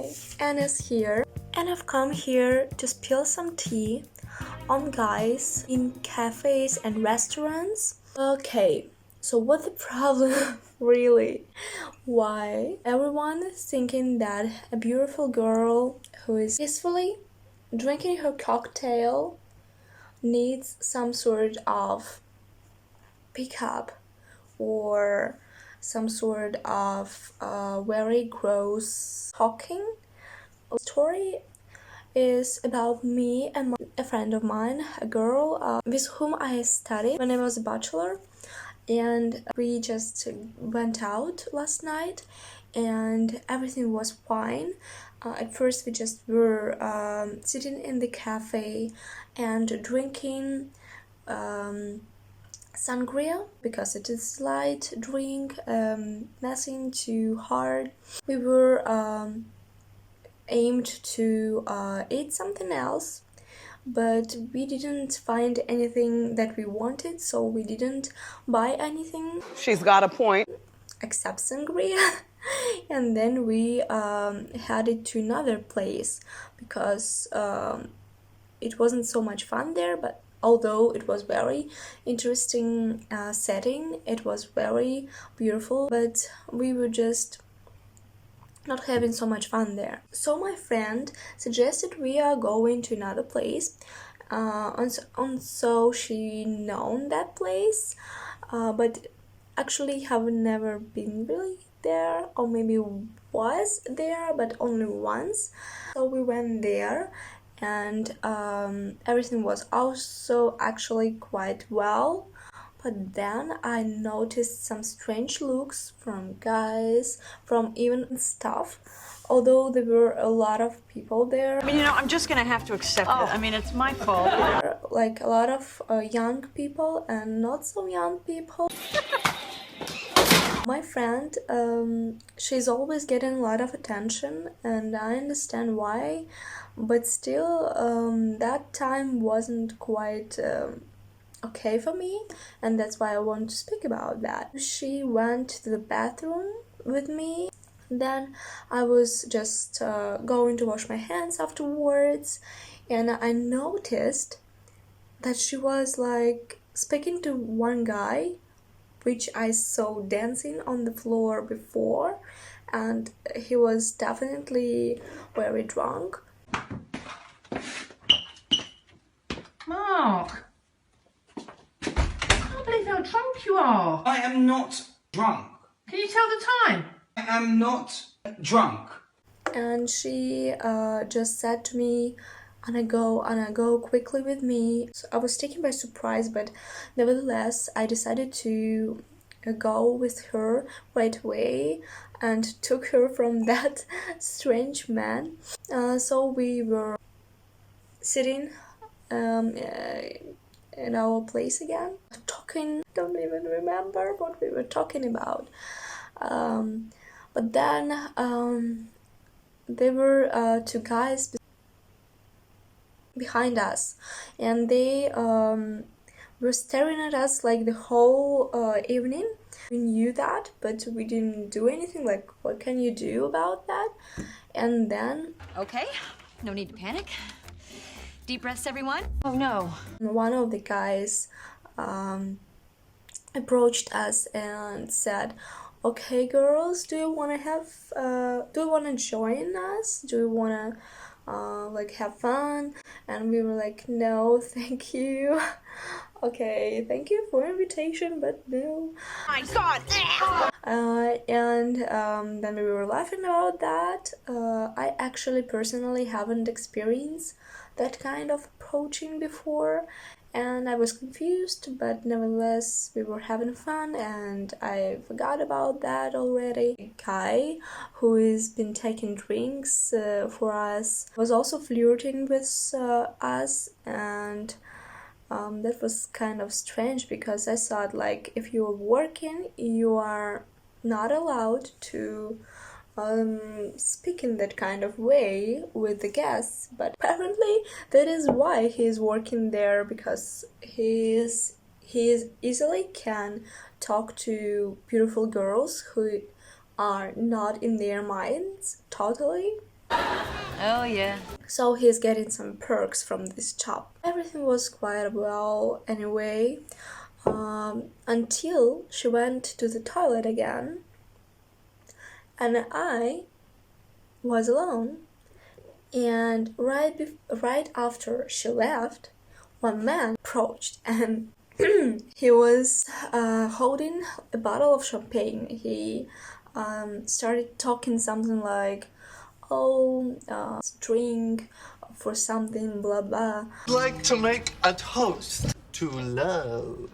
Hi, Anna's here, and I've come here to spill some tea on guys in cafes and restaurants. Okay, so what's the problem really? Why everyone is thinking that a beautiful girl who is peacefully drinking her cocktail needs some sort of pickup or some sort of very gross talking. The story is about me and a friend of mine, a girl with whom I studied when I was a bachelor, and we just went out last night and everything was fine. At first we just were sitting in the cafe and drinking sangria because it is light drink, nothing too hard. We were aimed to eat something else, but we didn't find anything that we wanted, so we didn't buy anything. She's got a point. Except sangria. And then we headed to another place because it wasn't so much fun there, but although it was very interesting setting, it was very beautiful, but we were just not having so much fun there. So my friend suggested we are going to another place, and so she known that place, but actually have never been really there, or maybe was there but only once. So we went there, and everything was also actually quite well. But then I noticed some strange looks from guys, from even staff, although there were a lot of people there. I mean, I'm just gonna have to accept it. I mean, it's my fault. Like a lot of young people and not so young people. My friend, she's always getting a lot of attention, and I understand why, but still that time wasn't quite okay for me, and that's why I want to speak about that. She went to the bathroom with me, then I was just going to wash my hands afterwards, and I noticed that she was like speaking to one guy which I saw dancing on the floor before, and he was definitely very drunk. Mark, I can't believe how drunk you are. I am not drunk. Can you tell the time? I am not drunk. And she just said to me, Anna, go quickly with me. So I was taken by surprise, but nevertheless, I decided to go with her right away and took her from that strange man. So we were sitting in our place again, talking. Don't even remember what we were talking about. But then there were two guys behind us, and they were staring at us like the whole evening. We knew that, but we didn't do anything. Like, what can you do about that? And then Okay, no need to panic. Deep breaths, everyone. Oh no. one of the guys approached us and said, okay girls, do you want to join us? Do you want to like have fun? And we were like, no thank you. Okay, thank you for invitation, but no. My God. And then we were laughing about that. I actually personally haven't experienced that kind of approaching before, and I was confused, but nevertheless we were having fun, and I forgot about that already. A guy who has been taking drinks for us was also flirting with us, and that was kind of strange, because I thought, like, if you're working, you are not allowed to speak in that kind of way with the guests, but apparently that is why he is working there, because he easily can talk to beautiful girls who are not in their minds totally. Oh, yeah. So he's getting some perks from this job. Everything was quite well anyway, until she went to the toilet again, and I was alone. And right after she left, one man approached, and he was holding a bottle of champagne. He started talking something like, "Oh, drink for something, blah blah." I'd like to make a toast to love.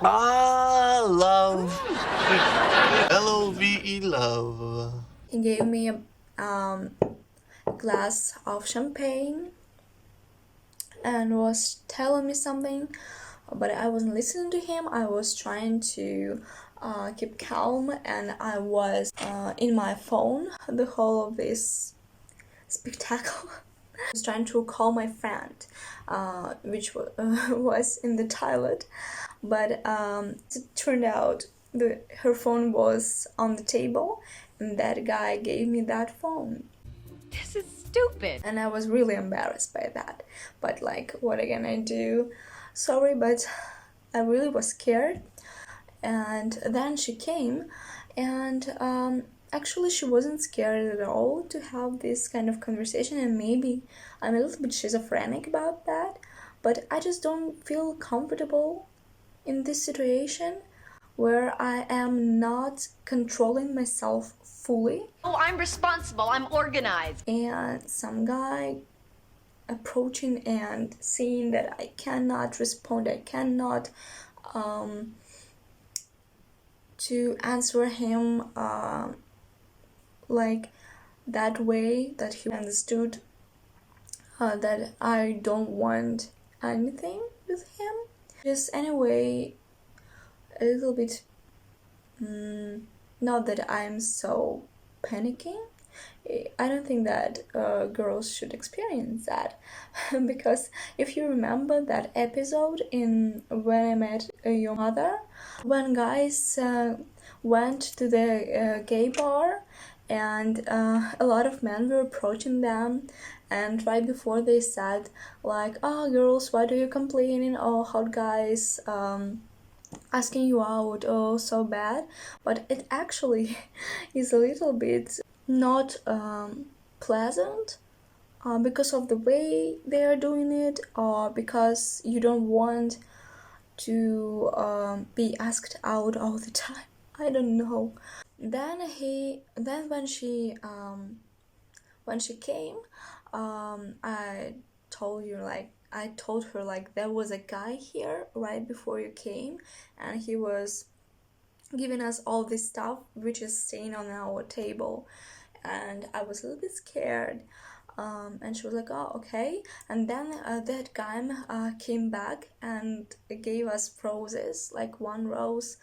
Ah, love. Love, love. He gave me a glass of champagne and was telling me something, but I wasn't listening to him. I was trying to keep calm, and I was in my phone the whole of this spectacle. I was trying to call my friend, which was in the toilet, but it turned out her phone was on the table, and that guy gave me that phone. This is stupid. And I was really embarrassed by that. But like, what can I do? Sorry, but I really was scared. And then she came, and actually she wasn't scared at all to have this kind of conversation, and maybe I'm a little bit schizophrenic about that, but I just don't feel comfortable in this situation where I am not controlling myself fully. Oh, I'm responsible. I'm organized. And some guy approaching and seeing that I cannot respond, I cannot to answer him like that way, that he understood that I don't want anything with him. Just anyway, a little bit, not that I'm so panicking. I don't think that girls should experience that because if you remember that episode in When I Met Your Mother, when guys went to the gay bar, and a lot of men were approaching them, and right before they said like, "Oh, girls, why do you complaining? Oh, hot guys asking you out, oh, so bad." But it actually is a little bit not pleasant because of the way they are doing it, or because you don't want to be asked out all the time. I don't know. Then when she came, I told her like there was a guy here right before you came, and he was giving us all this stuff which is staying on our table, and I was a little bit scared. And she was like, "Oh, okay." And then that guy came back and gave us roses, like one rose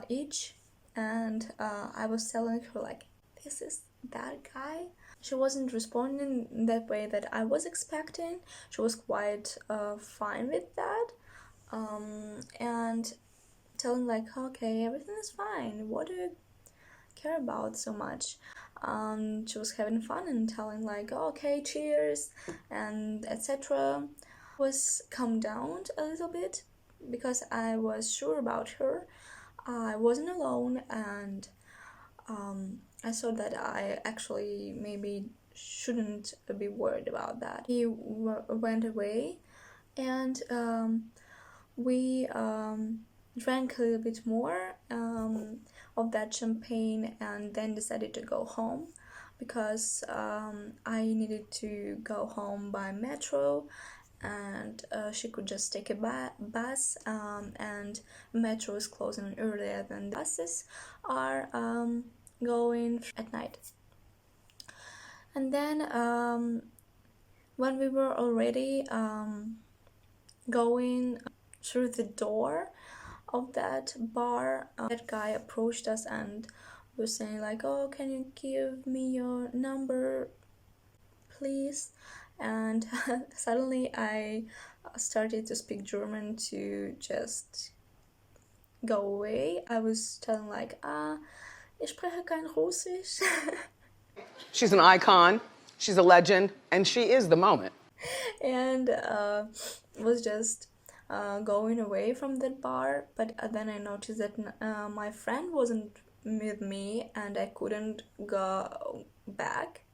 each, and I was telling her like, "This is that guy." She wasn't responding in that way that I was expecting. She was quite fine with that, and telling like, "Okay, everything is fine. What do you care about so much?" She was having fun and telling like, "Oh, okay, cheers," and etc. Was calmed down a little bit because I was sure about her. I wasn't alone, and I thought that I actually maybe shouldn't be worried about that. He went away, and we drank a little bit more of that champagne, and then decided to go home because I needed to go home by metro, and she could just take a bus, and metro is closing earlier than the buses are going at night. And then when we were already going through the door of that bar, that guy approached us and was saying like, "Oh, can you give me your number, please?" And suddenly I started to speak German to just go away. I was telling like, "Ich spreche kein Russisch." She's an icon. She's a legend, and she is the moment. And was just going away from that bar, but then I noticed that my friend wasn't with me and I couldn't go back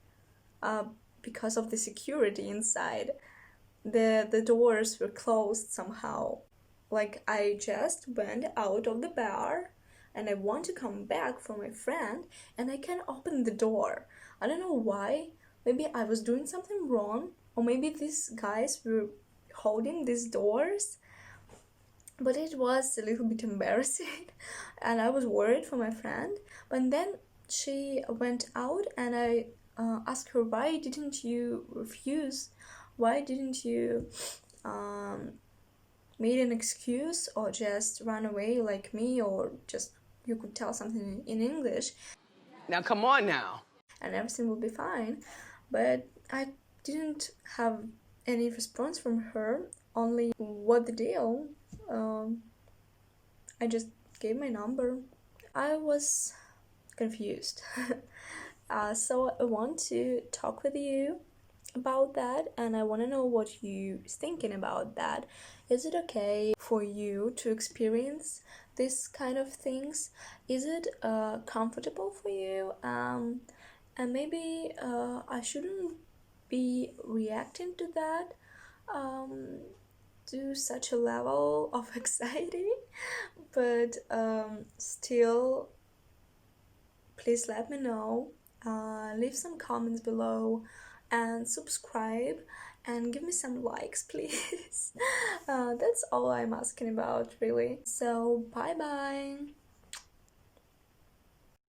because of the security inside. The doors were closed somehow. Like, I just went out of the bar and I want to come back for my friend and I can't open the door. I don't know why. Maybe I was doing something wrong, or maybe these guys were holding these doors. But it was a little bit embarrassing and I was worried for my friend. But then she went out and I asked her, why didn't you refuse? Why didn't you made an excuse or just run away like me, or just you could tell something in English? Now, come on now. And everything will be fine. But I didn't have any response from her, only what the deal. I just gave my number. I was confused. So I want to talk with you about that, and I want to know what you're thinking about that. Is it okay for you to experience this kind of things? Is it comfortable for you? And maybe I shouldn't be reacting to that to such a level of anxiety, but still, please let me know. Leave some comments below and subscribe and give me some likes, please. That's all I'm asking about, really. So bye bye.